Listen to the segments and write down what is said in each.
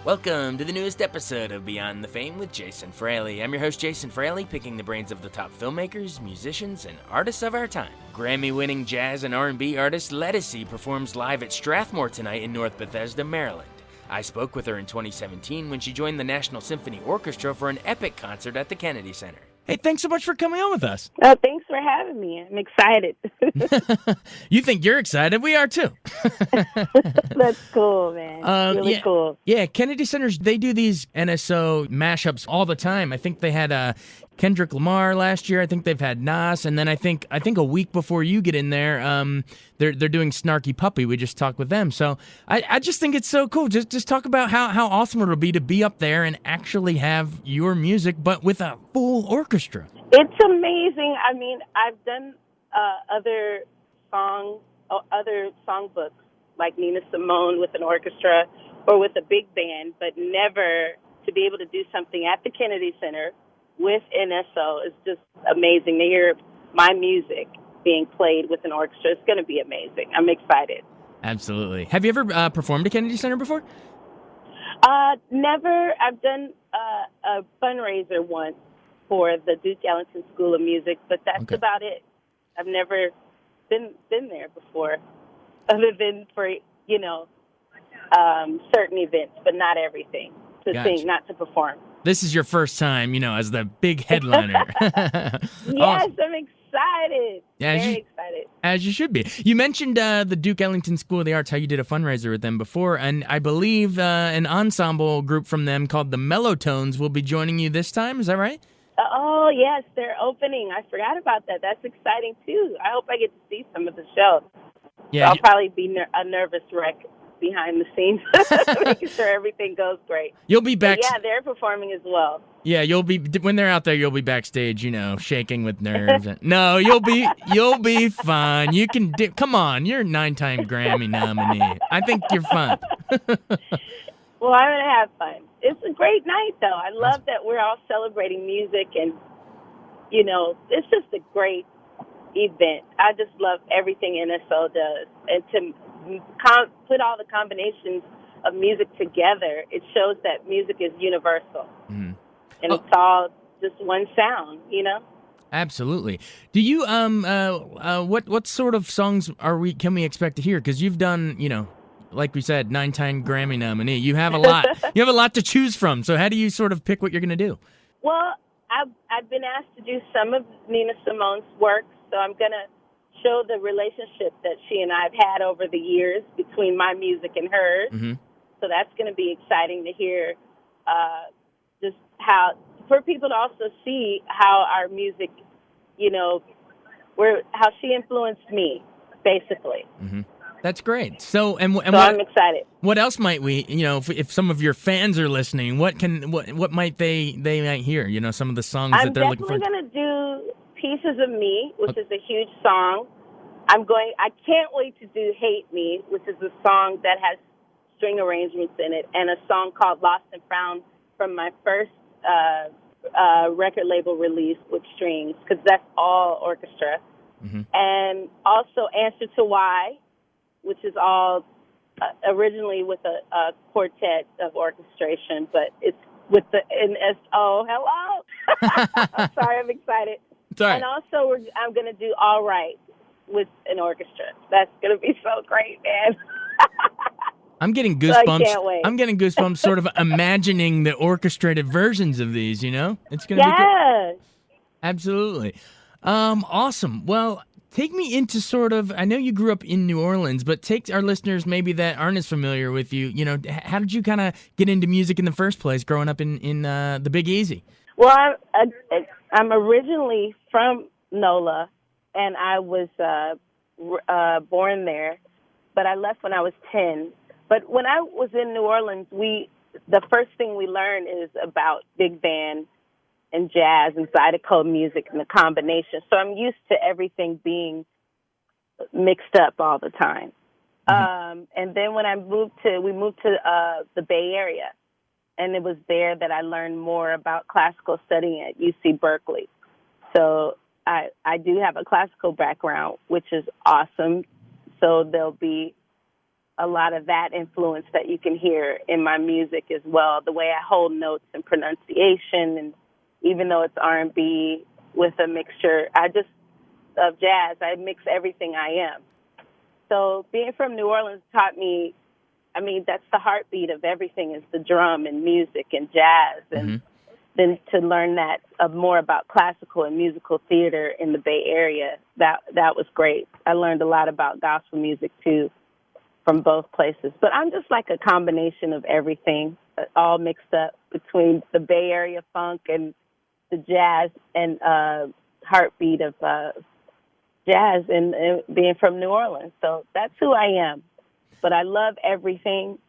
Welcome to the newest episode of Beyond the Fame with Jason Fraley. I'm your host, Jason Fraley, picking the brains of the top filmmakers, musicians, and artists of our time. Grammy-winning jazz and R&B artist Ledisi performs live at Strathmore tonight in North Bethesda, Maryland. I spoke with her in 2017 when she joined the National Symphony Orchestra for an epic concert at the Kennedy Center. Hey, thanks so much for coming on with us. Oh, thanks for having me. I'm excited. You think you're excited? We are too. That's cool, man. Really cool. Yeah, Kennedy Centers, they do these NSO mashups all the time. I think they had Kendrick Lamar last year. I think they've had Nas, and then I think a week before you get in there, they're doing Snarky Puppy. We just talked with them, so I just think it's so cool. Just talk about how awesome it'll be to be up there and actually have your music, but with a full orchestra. It's amazing. I mean, I've done other songbooks like Nina Simone with an orchestra or with a big band, but never to be able to do something at the Kennedy Center with NSO is just amazing. To hear my music being played with an orchestra, it's going to be amazing. I'm excited. Absolutely. Have you ever performed at Kennedy Center before? Never. I've done a fundraiser once for the Duke Ellington School of Music, but that's about it. I've never been there before, other than for, certain events, but not everything. To sing, not to perform. This is your first time, as the big headliner. Yes, awesome. I'm excited. Yeah, very excited. As you should be. You mentioned the Duke Ellington School of the Arts, how you did a fundraiser with them before, and I believe an ensemble group from them called the Mellowtones will be joining you this time. Is that right? Oh, yes, they're opening. I forgot about that. That's exciting, too. I hope I get to see some of the show. Yeah, so I'll probably be a nervous wreck behind the scenes, making sure everything goes great. You'll be back. Yeah, they're performing as well. Yeah, you'll be when they're out there. You'll be backstage, shaking with nerves. No, you'll be fine. You can do. Come on, you're a 9-time Grammy nominee. I think you're fun. Well, I'm gonna have fun. It's a great night, though. I love that we're all celebrating music, and it's just a great event. I just love everything NSO does, and to put all the combinations of music together, it shows that music is universal. Mm-hmm. And it's all just one sound, Absolutely. Do you what sort of songs can we expect to hear? Because you've done, like we said, 9-time Grammy nominee. You have a lot. You have a lot to choose from. So how do you sort of pick what you're going to do? Well, I've been asked to do some of Nina Simone's work, so I'm going to show the relationship that she and I have had over the years between my music and hers. Mm-hmm. So that's going to be exciting to hear, just for people to also see how our music, how she influenced me, basically. Mm-hmm. That's great. So I'm excited. What else might we, if some of your fans are listening, what might they might hear? Some of the songs that they're looking for. I'm definitely going to do Pieces of Me, which is a huge song. I can't wait to do Hate Me, which is a song that has string arrangements in it, and a song called Lost and Found from my first record label release with strings, because that's all orchestra. Mm-hmm. And also Answer to Why, which is all originally with a quartet of orchestration, but it's with the NSO. Hello! I'm sorry, I'm excited. Sorry. And also I'm going to do All Right with an orchestra. That's going to be so great, man. I'm getting goosebumps. So I can't wait. I'm getting goosebumps sort of imagining the orchestrated versions of these, It's going to be good. Absolutely. Awesome. Well, take me into sort of, I know you grew up in New Orleans, but take our listeners maybe that aren't as familiar with you, how did you kind of get into music in the first place growing up in the Big Easy? Well, I'm originally from NOLA, and I was born there, but I left when I was 10. But when I was in New Orleans, the first thing we learned is about big band and jazz and Zydeco music and the combination. So I'm used to everything being mixed up all the time. Mm-hmm. And then when we moved to the Bay Area, and it was there that I learned more about classical studying at UC Berkeley. So I do have a classical background, which is awesome. So there'll be a lot of that influence that you can hear in my music as well. The way I hold notes and pronunciation, and even though it's R&B with a mixture, of jazz, I mix everything I am. So being from New Orleans taught me, I mean, that's the heartbeat of everything is the drum and music and jazz. And then to learn that more about classical and musical theater in the Bay Area, that was great. I learned a lot about gospel music too from both places. But I'm just like a combination of everything, all mixed up between the Bay Area funk and the jazz and heartbeat of jazz and being from New Orleans. So that's who I am. But I love everything,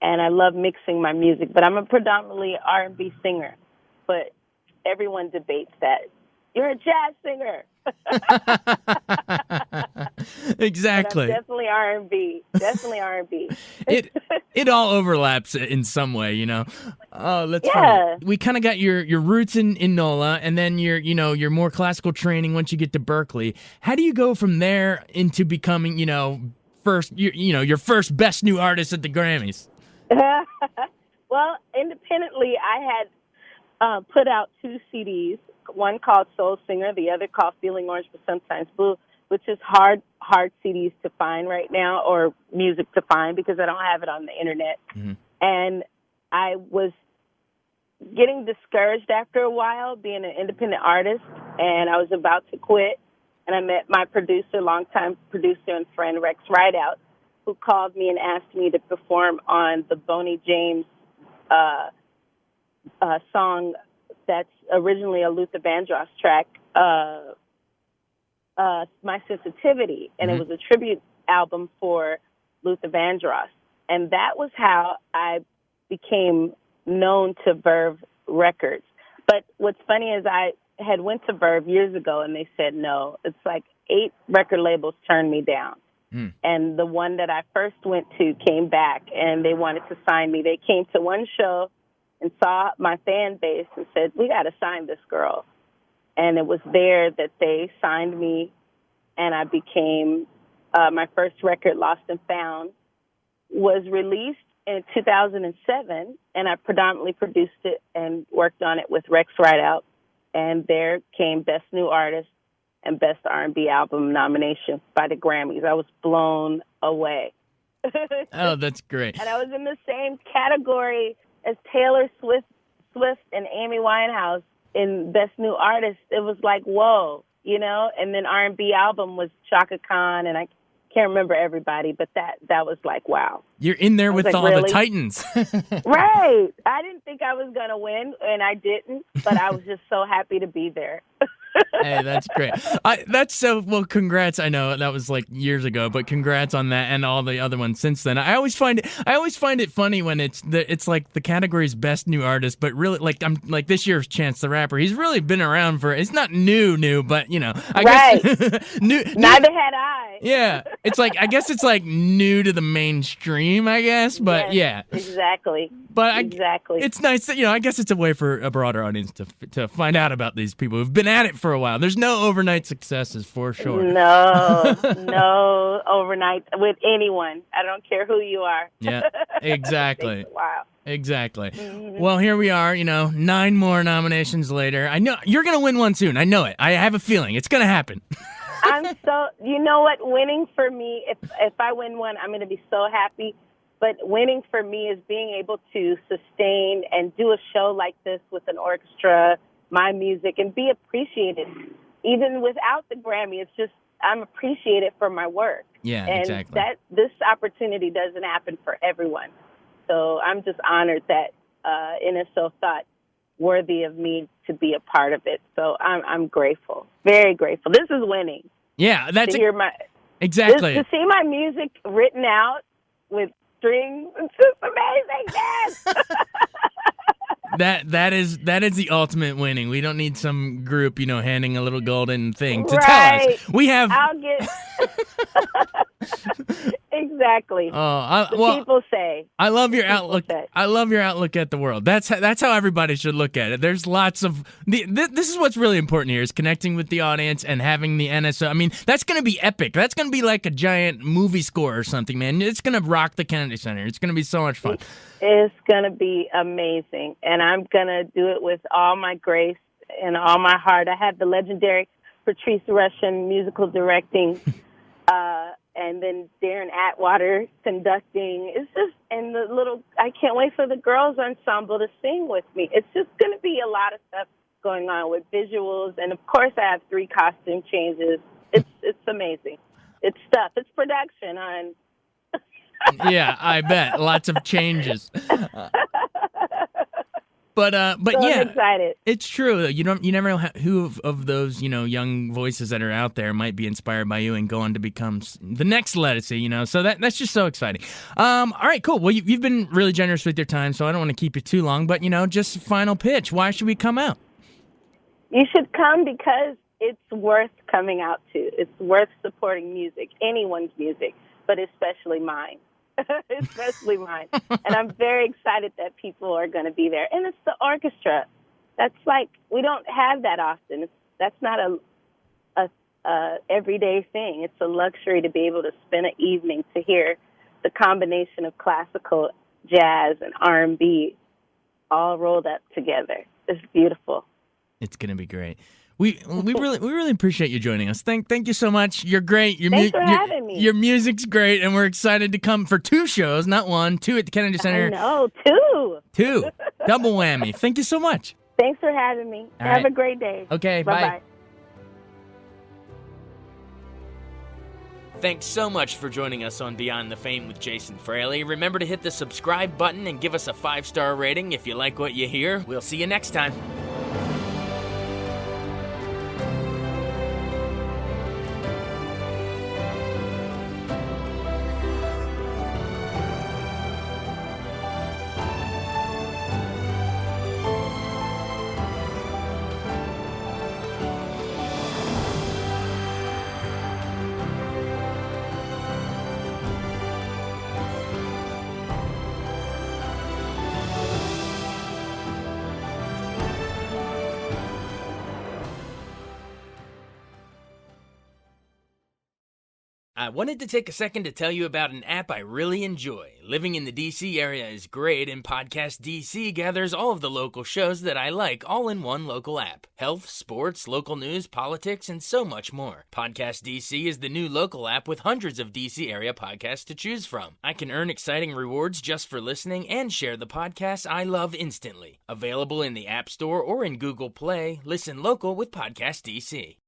and I love mixing my music. But I'm a predominantly R&B singer. But everyone debates that. You're a jazz singer. Exactly. But I'm definitely R&B. Definitely R&B. It all overlaps in some way, you know. Oh, that's funny. We kind of got your roots in NOLA, and then your more classical training once you get to Berkeley. How do you go from there into becoming, your first Best New Artist at the Grammys? Well, independently, I had put out 2 CDs, one called Soul Singer, the other called Feeling Orange but Sometimes Blue, which is hard CDs to find right now, or music to find, because I don't have it on the internet. Mm-hmm. And I was getting discouraged after a while being an independent artist, and I was about to quit. And I met my producer, longtime producer and friend, Rex Rideout, who called me and asked me to perform on the Boney James song that's originally a Luther Vandross track, My Sensitivity. And it was a tribute album for Luther Vandross. And that was how I became known to Verve Records. But what's funny is I had went to Verve years ago, and they said no. It's like 8 record labels turned me down. And the one that I first went to came back, and they wanted to sign me. They came to one show and saw my fan base and said, we got to sign this girl. And it was there that they signed me, and I became, my first record, Lost and Found, was released in 2007, and I predominantly produced it and worked on it with Rex Rideout. And there came Best New Artist and Best R&B Album nomination by the Grammys. I was blown away. Oh, that's great. And I was in the same category as Taylor Swift and Amy Winehouse in Best New Artist. It was like, whoa, and then R&B Album was Chaka Khan, and I can't remember everybody, but that was like, wow. You're in there with all the Titans. Right. I didn't think I was going to win, and I didn't, but I was just so happy to be there. Hey, that's great. Congrats. I know that was like years ago, but congrats on that and all the other ones since then. I always find it funny when it's like the category's Best New Artist, but really I'm like this year's Chance the Rapper. He's really been around it's not new, but I guess Neither had I. Yeah, it's like I guess it's like new to the mainstream, I guess, but yes, yeah, exactly. But exactly, it's nice that I guess it's a way for a broader audience to find out about these people who've been at it for a while. There's no overnight successes for sure. No overnight with anyone. I don't care who you are. Yeah, exactly. Wow. Exactly. Mm-hmm. Well, here we are, 9 more nominations later. I know you're going to win one soon. I know it. I have a feeling it's going to happen. You know what? Winning for me, if I win one, I'm going to be so happy. But winning for me is being able to sustain and do a show like this with an orchestra, my music, and be appreciated. Even without the Grammy, it's just I'm appreciated for my work. Yeah, and exactly. This opportunity doesn't happen for everyone. So I'm just honored that NSO thought worthy of me to be a part of it. So I'm grateful, very grateful. This is winning. Yeah, that's to hear exactly. To see my music written out with strings, it's just amazing, man. That is the ultimate winning. We don't need some group, handing a little golden thing to right. tell us. We have. I'll get. Exactly. People say. I love your outlook. Say. I love your outlook at the world. That's how everybody should look at it. There's lots of this is what's really important here is connecting with the audience and having the NSO. I mean, that's going to be epic. That's going to be like a giant movie score or something, man. It's going to rock the Kennedy Center. It's going to be so much fun. It's going to be amazing, and I'm going to do it with all my grace and all my heart. I had the legendary Patrice Rushen musical directing. And then Darren Atwater conducting. It's just, and I can't wait for the girls ensemble to sing with me. It's just going to be a lot of stuff going on with visuals. And of course I have 3 costume changes. It's amazing. It's stuff. It's production on. Yeah, I bet. Lots of changes. But so yeah, I'm excited. It's true. You never know who of those young voices that are out there might be inspired by you and go on to become the next Ledisi. So that's just so exciting. All right, cool. Well, you've been really generous with your time, so I don't want to keep you too long. But just final pitch. Why should we come out? You should come because it's worth coming out to. It's worth supporting music, anyone's music, but especially mine. Especially mine. And I'm very excited that people are going to be there. And it's the orchestra. That's we don't have that often. That's not a everyday thing. It's a luxury to be able to spend an evening to hear the combination of classical, jazz, and R&B all rolled up together. It's beautiful. It's going to be great. We really appreciate you joining us. Thank you so much. You're great. Thanks for having me. Your music's great, and we're excited to come for 2 shows, not 1, 2 at the Kennedy Center. I know, 2. 2. Double whammy. Thank you so much. Thanks for having me. All Have right. a great day. Okay, bye. Thanks so much for joining us on Beyond the Fame with Jason Fraley. Remember to hit the subscribe button and give us a 5-star rating if you like what you hear. We'll see you next time. I wanted to take a second to tell you about an app I really enjoy. Living in the DC area is great, and Podcast DC gathers all of the local shows that I like all in one local app. Health, sports, local news, politics, and so much more. Podcast DC is the new local app with hundreds of DC area podcasts to choose from. I can earn exciting rewards just for listening and share the podcasts I love instantly. Available in the App Store or in Google Play, listen local with Podcast DC.